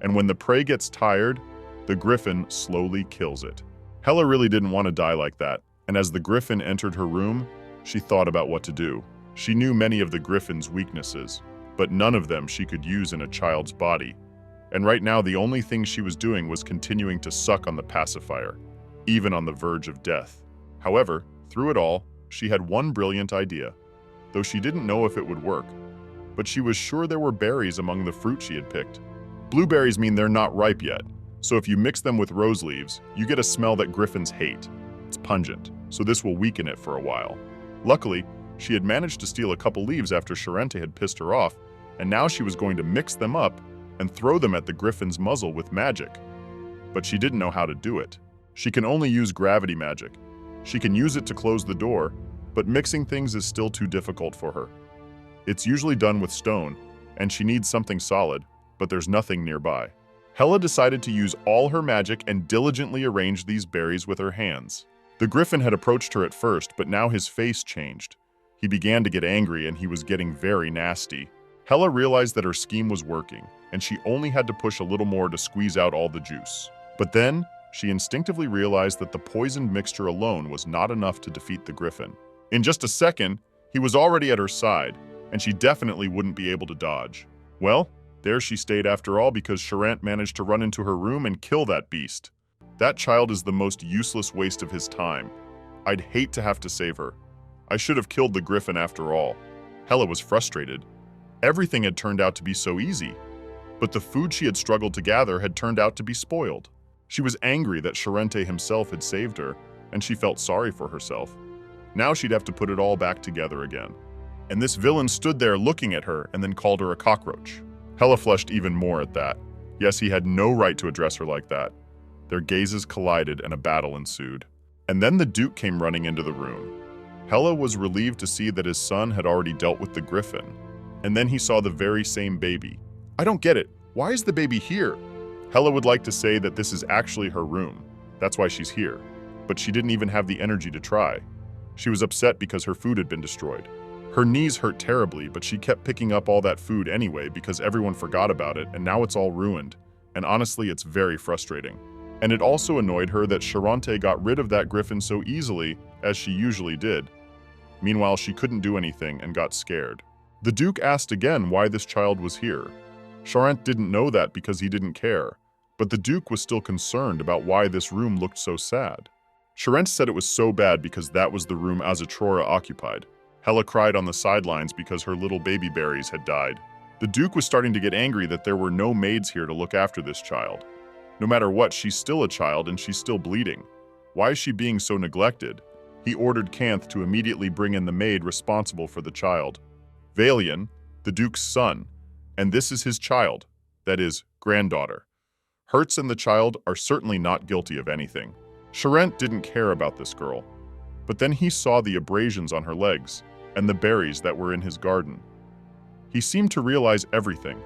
Speaker 2: And when the prey gets tired, the griffin slowly kills it. Hela really didn't want to die like that, and as the griffin entered her room, she thought about what to do. She knew many of the griffin's weaknesses, but none of them she could use in a child's body. And right now, the only thing she was doing was continuing to suck on the pacifier, even on the verge of death. However, through it all, she had one brilliant idea, though she didn't know if it would work. But she was sure there were berries among the fruit she had picked. Blueberries mean they're not ripe yet, so if you mix them with rose leaves, you get a smell that griffins hate. It's pungent, so this will weaken it for a while. Luckily, she had managed to steal a couple leaves after Sharente had pissed her off, and now she was going to mix them up and throw them at the griffin's muzzle with magic. But she didn't know how to do it. She can only use gravity magic. She can use it to close the door, but mixing things is still too difficult for her. It's usually done with stone, and she needs something solid, but there's nothing nearby. Hela decided to use all her magic and diligently arrange these berries with her hands. The griffin had approached her at first, but now his face changed. He began to get angry and he was getting very nasty. Hela realized that her scheme was working, and she only had to push a little more to squeeze out all the juice. But then, she instinctively realized that the poisoned mixture alone was not enough to defeat the Griffin. In just a second, he was already at her side, and she definitely wouldn't be able to dodge. Well, there she stayed after all because Charant managed to run into her room and kill that beast. That child is the most useless waste of his time. I'd hate to have to save her. I should have killed the Griffin after all. Hela was frustrated. Everything had turned out to be so easy, but the food she had struggled to gather had turned out to be spoiled. She was angry that Charente himself had saved her, and she felt sorry for herself. Now she'd have to put it all back together again. And this villain stood there looking at her and then called her a cockroach. Hela flushed even more at that. Yes, he had no right to address her like that. Their gazes collided and a battle ensued. And then the Duke came running into the room. Hela was relieved to see that his son had already dealt with the Griffin. And then he saw the very same baby. I don't get it. Why is the baby here? Hela would like to say that this is actually her room. That's why she's here. But she didn't even have the energy to try. She was upset because her food had been destroyed. Her knees hurt terribly, but she kept picking up all that food anyway because everyone forgot about it, and now it's all ruined. And honestly, it's very frustrating. And it also annoyed her that Charente got rid of that Griffin so easily, as she usually did. Meanwhile, she couldn't do anything and got scared. The Duke asked again why this child was here. Charente didn't know that because he didn't care, but the Duke was still concerned about why this room looked so sad. Charente said it was so bad because that was the room Azatrora occupied. Hela cried on the sidelines because her little baby berries had died. The Duke was starting to get angry that there were no maids here to look after this child. No matter what, she's still a child and she's still bleeding. Why is she being so neglected? He ordered Canth to immediately bring in the maid responsible for the child. Valian, the Duke's son, and this is his child, that is, granddaughter. Hertz and the child are certainly not guilty of anything. Charente didn't care about this girl, but then he saw the abrasions on her legs and the berries that were in his garden. He seemed to realize everything,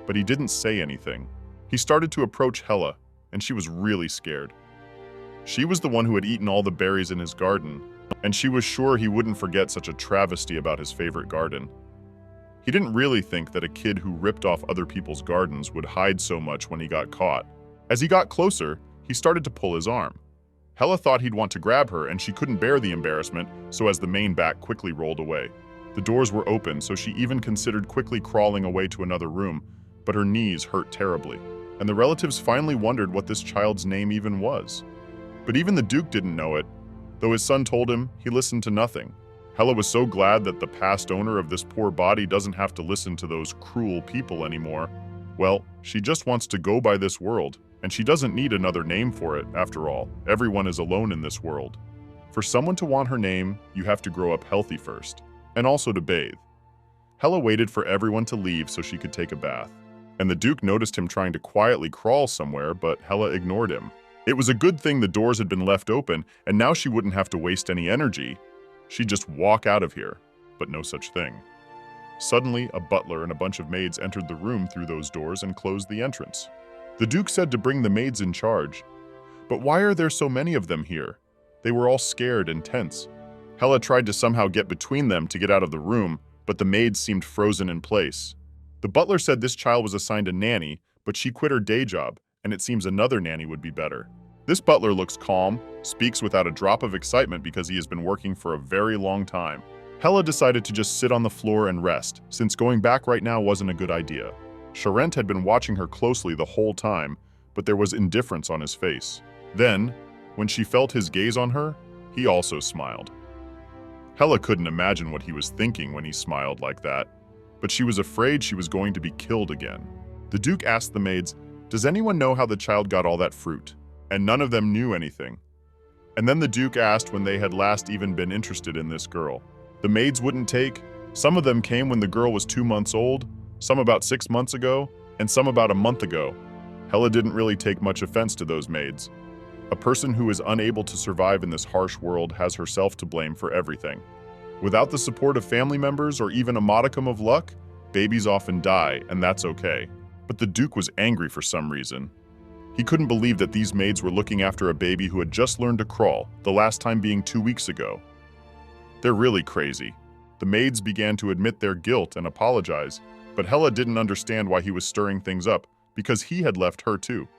Speaker 2: but he didn't say anything. He started to approach Hela, and she was really scared. She was the one who had eaten all the berries in his garden, and she was sure he wouldn't forget such a travesty about his favorite garden. He didn't really think that a kid who ripped off other people's gardens would hide so much when he got caught. As he got closer, he started to pull his arm. Hela thought he'd want to grab her, and she couldn't bear the embarrassment, so as the main back quickly rolled away. The doors were open, so she even considered quickly crawling away to another room, but her knees hurt terribly. And the relatives finally wondered what this child's name even was. But even the Duke didn't know it. Though his son told him, he listened to nothing. Hela was so glad that the past owner of this poor body doesn't have to listen to those cruel people anymore. Well, she just wants to go by this world, and she doesn't need another name for it, after all. Everyone is alone in this world. For someone to want her name, you have to grow up healthy first, and also to bathe. Hela waited for everyone to leave so she could take a bath. And the Duke noticed him trying to quietly crawl somewhere, but Hela ignored him. It was a good thing the doors had been left open, and now she wouldn't have to waste any energy. She'd just walk out of here, but no such thing. Suddenly, a butler and a bunch of maids entered the room through those doors and closed the entrance. The Duke said to bring the maids in charge. But why are there so many of them here? They were all scared and tense. Hela tried to somehow get between them to get out of the room, but the maids seemed frozen in place. The butler said this child was assigned a nanny, but she quit her day job, and it seems another nanny would be better. This butler looks calm, speaks without a drop of excitement because he has been working for a very long time. Hela decided to just sit on the floor and rest, since going back right now wasn't a good idea. Charente had been watching her closely the whole time, but there was indifference on his face. Then, when she felt his gaze on her, he also smiled. Hela couldn't imagine what he was thinking when he smiled like that, but she was afraid she was going to be killed again. The Duke asked the maids, "Does anyone know how the child got all that fruit?" And none of them knew anything. And then the Duke asked when they had last even been interested in this girl. The maids wouldn't take. Some of them came when the girl was 2 months old, some about 6 months ago, and some about a month ago. Hela didn't really take much offense to those maids. A person who is unable to survive in this harsh world has herself to blame for everything. Without the support of family members or even a modicum of luck, babies often die, and that's okay. But the Duke was angry for some reason. He couldn't believe that these maids were looking after a baby who had just learned to crawl, the last time being 2 weeks ago. They're really crazy. The maids began to admit their guilt and apologize, but Hela didn't understand why he was stirring things up, because he had left her too.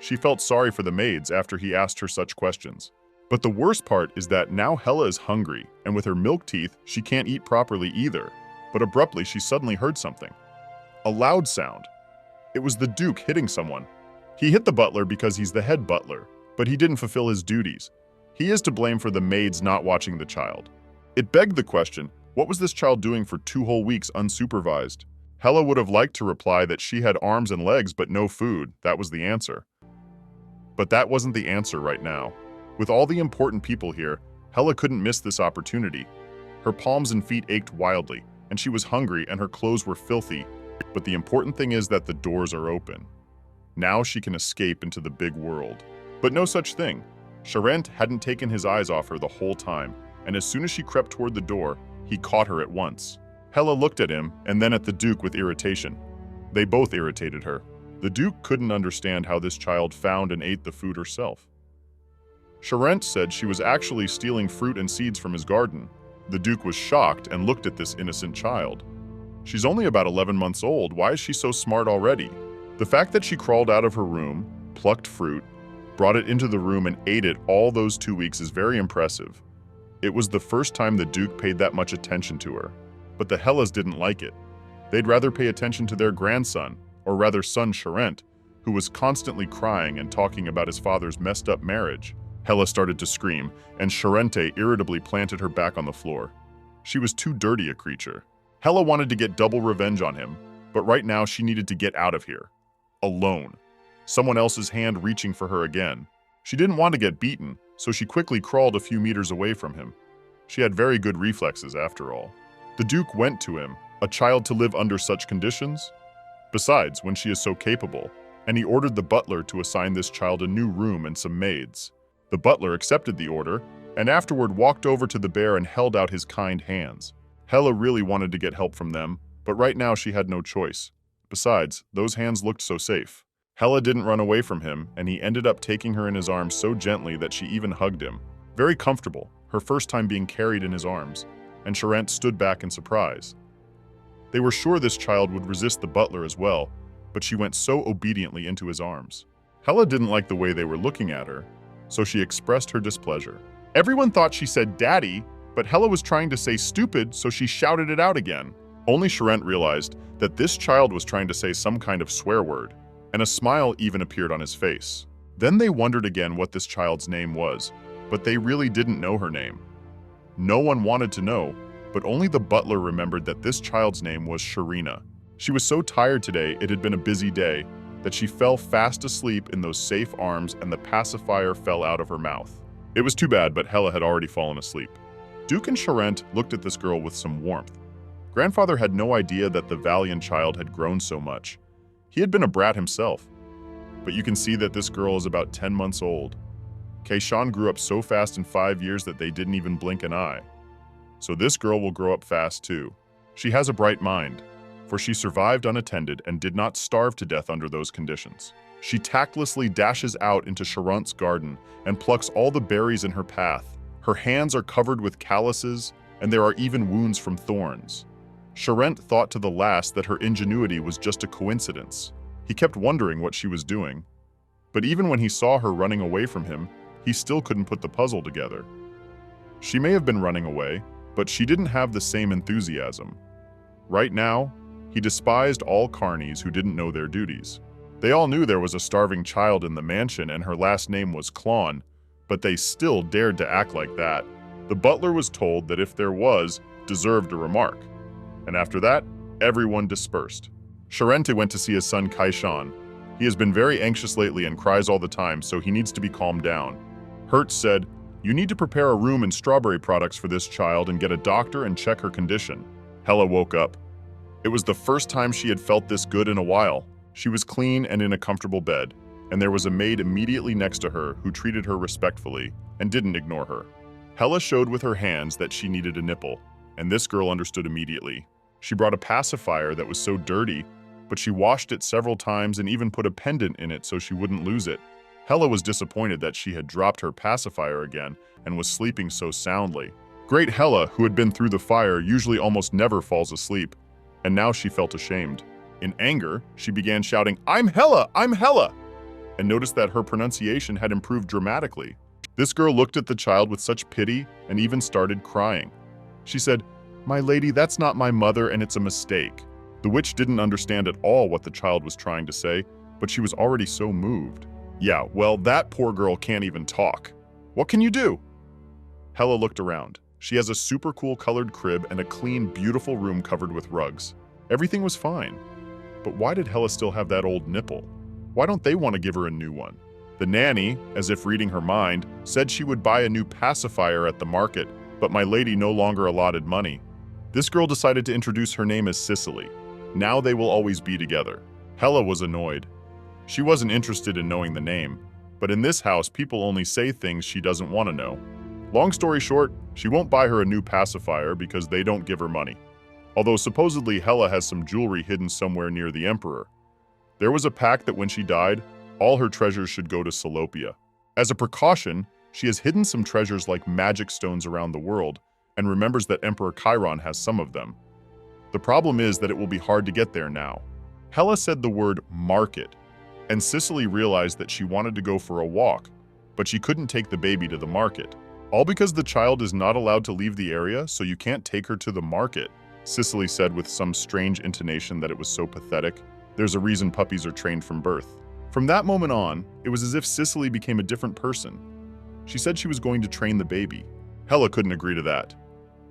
Speaker 2: She felt sorry for the maids after he asked her such questions. But the worst part is that now Hela is hungry, and with her milk teeth, she can't eat properly either. But abruptly, she suddenly heard something. A loud sound. It was the Duke hitting someone. He hit the butler because he's the head butler, but he didn't fulfill his duties. He is to blame for the maids not watching the child. It begged the question, what was this child doing for 2 whole weeks unsupervised? Hela would have liked to reply that she had arms and legs but no food. That was the answer. But that wasn't the answer right now. With all the important people here, Hela couldn't miss this opportunity. Her palms and feet ached wildly, and she was hungry and her clothes were filthy. But the important thing is that the doors are open. Now she can escape into the big world. But no such thing. Charent hadn't taken his eyes off her the whole time, and as soon as she crept toward the door, he caught her at once. Hela looked at him and then at the Duke with irritation. They both irritated her. The Duke couldn't understand how this child found and ate the food herself. Charent said she was actually stealing fruit and seeds from his garden. The Duke was shocked and looked at this innocent child. She's only about 11 months old. Why is she so smart already? The fact that she crawled out of her room, plucked fruit, brought it into the room and ate it all those 2 weeks is very impressive. It was the first time the Duke paid that much attention to her. But the Helas didn't like it. They'd rather pay attention to their grandson, or rather son Charent, who was constantly crying and talking about his father's messed up marriage. Hela started to scream, and Charente irritably planted her back on the floor. She was too dirty a creature. Hela wanted to get double revenge on him, but right now she needed to get out of here. Alone. Someone else's hand reaching for her again. She didn't want to get beaten, so she quickly crawled a few meters away from him. She had very good reflexes after all. The Duke went to him, a child to live under such conditions? Besides, when she is so capable, and he ordered the butler to assign this child a new room and some maids. The butler accepted the order, and afterward walked over to the bear and held out his kind hands. Hela really wanted to get help from them, but right now she had no choice. Besides, those hands looked so safe. Hela didn't run away from him, and he ended up taking her in his arms so gently that she even hugged him. Very comfortable, her first time being carried in his arms, and Charent stood back in surprise. They were sure this child would resist the butler as well, but she went so obediently into his arms. Hela didn't like the way they were looking at her, so she expressed her displeasure. Everyone thought she said daddy, but Hela was trying to say stupid, so she shouted it out again. Only Charent realized that this child was trying to say some kind of swear word, and a smile even appeared on his face. Then they wondered again what this child's name was, but they really didn't know her name. No one wanted to know, but only the butler remembered that this child's name was Sharina. She was so tired today, it had been a busy day, that she fell fast asleep in those safe arms and the pacifier fell out of her mouth. It was too bad, but Hela had already fallen asleep. Duke and Charent looked at this girl with some warmth. Grandfather had no idea that the valiant child had grown so much. He had been a brat himself. But you can see that this girl is about 10 months old. Kaishan grew up so fast in 5 years that they didn't even blink an eye. So this girl will grow up fast too. She has a bright mind, for she survived unattended and did not starve to death under those conditions. She tactlessly dashes out into Charent's garden and plucks all the berries in her path. Her hands are covered with calluses, and there are even wounds from thorns. Charent thought to the last that her ingenuity was just a coincidence. He kept wondering what she was doing. But even when he saw her running away from him, he still couldn't put the puzzle together. She may have been running away, but she didn't have the same enthusiasm. Right now, he despised all carnies who didn't know their duties. They all knew there was a starving child in the mansion and her last name was Klon, but they still dared to act like that. The butler was told that if there was, deserved a remark. And after that, everyone dispersed. Charente went to see his son Kaishan. He has been very anxious lately and cries all the time, so he needs to be calmed down. Hertz said, "You need to prepare a room and strawberry products for this child and get a doctor and check her condition." Hela woke up. It was the first time she had felt this good in a while. She was clean and in a comfortable bed, and there was a maid immediately next to her who treated her respectfully and didn't ignore her. Hela showed with her hands that she needed a nipple, and this girl understood immediately. She brought a pacifier that was so dirty, but she washed it several times and even put a pendant in it so she wouldn't lose it. Hela was disappointed that she had dropped her pacifier again and was sleeping so soundly. Great Hela, who had been through the fire, usually almost never falls asleep, and now she felt ashamed. In anger, she began shouting, "I'm Hela! I'm Hela!" and noticed that her pronunciation had improved dramatically. This girl looked at the child with such pity and even started crying. She said, "My lady, that's not my mother and it's a mistake." The witch didn't understand at all what the child was trying to say, but she was already so moved. "Yeah, well, that poor girl can't even talk. What can you do?" Hela looked around. She has a super cool colored crib and a clean, beautiful room covered with rugs. Everything was fine. But why did Hela still have that old nipple? Why don't they want to give her a new one? The nanny, as if reading her mind, said she would buy a new pacifier at the market, but my lady no longer allotted money. This girl decided to introduce her name as Cicely. Now they will always be together. Hela was annoyed. She wasn't interested in knowing the name, but in this house, people only say things she doesn't want to know. Long story short, she won't buy her a new pacifier because they don't give her money. Although supposedly Hela has some jewelry hidden somewhere near the Emperor. There was a pact that when she died, all her treasures should go to Salopia. As a precaution, she has hidden some treasures like magic stones around the world and remembers that Emperor Chiron has some of them. The problem is that it will be hard to get there now. Hela said the word market, and Cicely realized that she wanted to go for a walk, but she couldn't take the baby to the market. All because the child is not allowed to leave the area, so you can't take her to the market, Cicely said with some strange intonation that it was so pathetic. There's a reason puppies are trained from birth. From that moment on, it was as if Cicely became a different person. She said she was going to train the baby. Hela couldn't agree to that.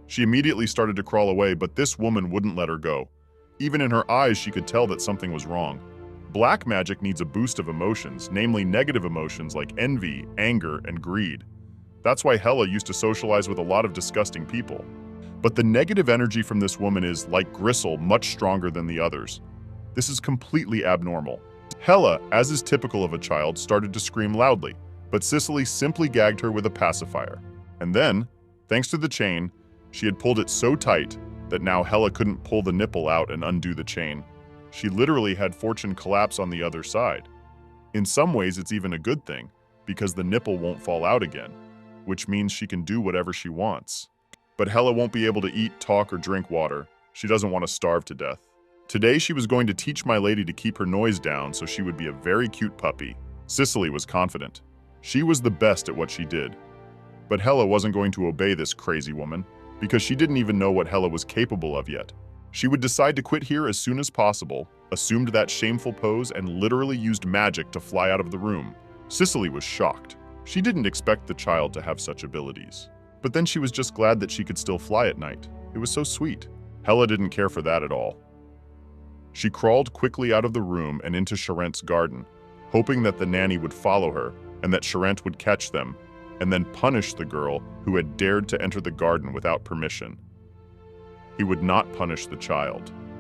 Speaker 2: She immediately started to crawl away, but this woman wouldn't let her go. Even in her eyes, she could tell that something was wrong. Black magic needs a boost of emotions, namely negative emotions like envy, anger, and greed. That's why Hela used to socialize with a lot of disgusting people. But the negative energy from this woman is, like gristle, much stronger than the others. This is completely abnormal. Hela, as is typical of a child, started to scream loudly, but Cicely simply gagged her with a pacifier. And then, thanks to the chain, she had pulled it so tight that now Hela couldn't pull the nipple out and undo the chain. She literally had Fortune collapse on the other side. In some ways, it's even a good thing, because the nipple won't fall out again, which means she can do whatever she wants. But Hela won't be able to eat, talk, or drink water. She doesn't want to starve to death. Today, she was going to teach my lady to keep her noise down so she would be a very cute puppy. Cicely was confident. She was the best at what she did. But Hela wasn't going to obey this crazy woman, because she didn't even know what Hela was capable of yet. She would decide to quit here as soon as possible, assumed that shameful pose, and literally used magic to fly out of the room. Cicely was shocked. She didn't expect the child to have such abilities. But then she was just glad that she could still fly at night. It was so sweet. Hela didn't care for that at all. She crawled quickly out of the room and into Charent's garden, hoping that the nanny would follow her and that Charent would catch them, and then punish the girl who had dared to enter the garden without permission. He would not punish the child.